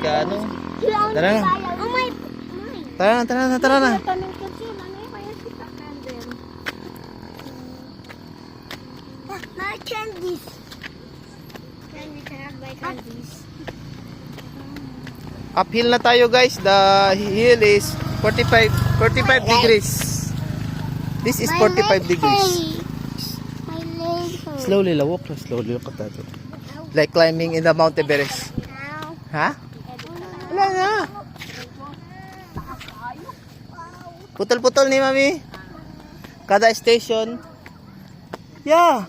ka ano. Tara na. Oh my. Tara na. My candies. Can we have my candies? Uphill na tayo guys. The hill is 45 degrees. This is 45 degrees. My legs. Slowly la walk. Slowly walk ka tayo. Like climbing in the Mount Everest. Ha? Wala na. Putol-putol ni mami. Kada station. Yeah.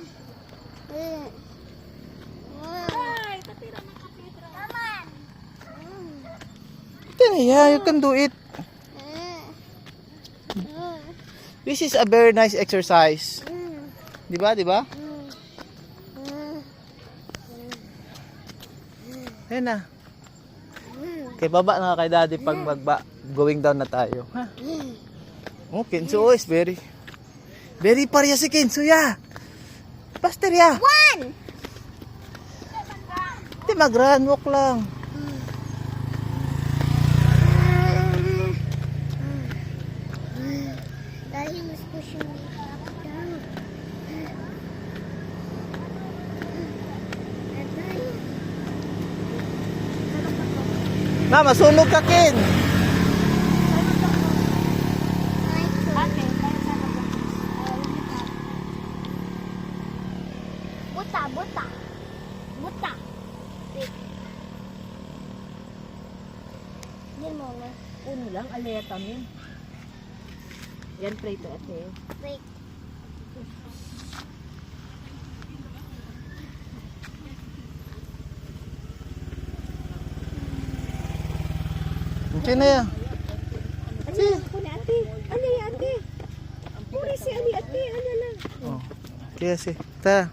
Yeah, you can do it. This is a very nice exercise. Di ba? Ayan na. Okay, baba na kay daddy pag going down na tayo. Ha? Oh, Kenzo is very pariya si Kenzo, ya. Pastor, ya. One. Hindi, mag-run walk lang. Daddy was pushing me up down. Na, masunog ka, Ken. Buta. Yan mo na. Uno lang, aleta min. Yan, prito ate. Wait. Okay na yan. Ano ako ni ate? Ano ni ate? Puri si ani ate, ano lang. Oh. Kaya si. Ta.